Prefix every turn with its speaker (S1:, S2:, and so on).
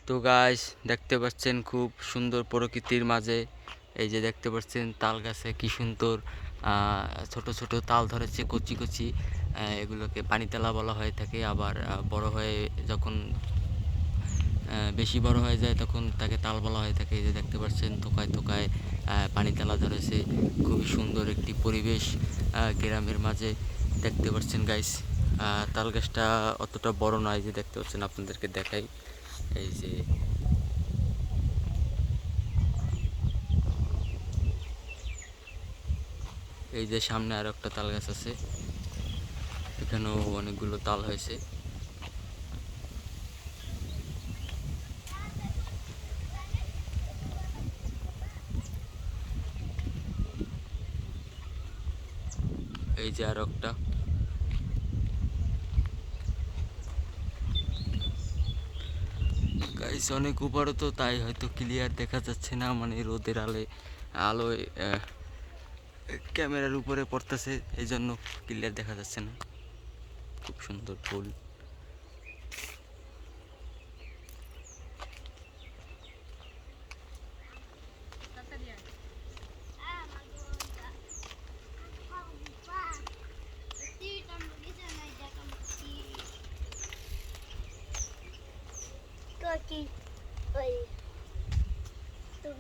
S1: তো গাইস দেখতে পাচ্ছেন খুব সুন্দর প্রকৃতির মাঝে এই যে দেখতে পাচ্ছেন তাল গাছে কি সুন্দর ছোট ছোট তাল ধরেছে কচি কচি। এগুলোকে পানিতালা বলা হয়ে থাকে। আবার বড় হয়ে যখন বেশি বড় হয়ে যায় তখন তাকে তাল বলা হয়ে থাকে। এই যে দেখতে পাচ্ছেন থোকায় থোকায় পানিতালা ধরেছে। খুবই সুন্দর একটি পরিবেশ গ্রামের মাঝে দেখতে পাচ্ছেন গাইস। তাল গাছটা অতটা বড় নয়, যে দেখতে পাচ্ছেন আপনাদেরকে দেখাই। এই যে এই যে সামনে আর একটা তাল গাছ আছে, এখানেও অনেকগুলো তাল হয়েছে। এই যে আর একটা। গাইস অনেক উপরে তো, তাই হয়তো ক্লিয়ার দেখা যাচ্ছে না, মানে রোদের আলোয় ক্যামেরার উপরে পড়তেছে, এই জন্য ক্লিয়ার দেখা যাচ্ছে না। খুব সুন্দর ফুল।
S2: Cookie.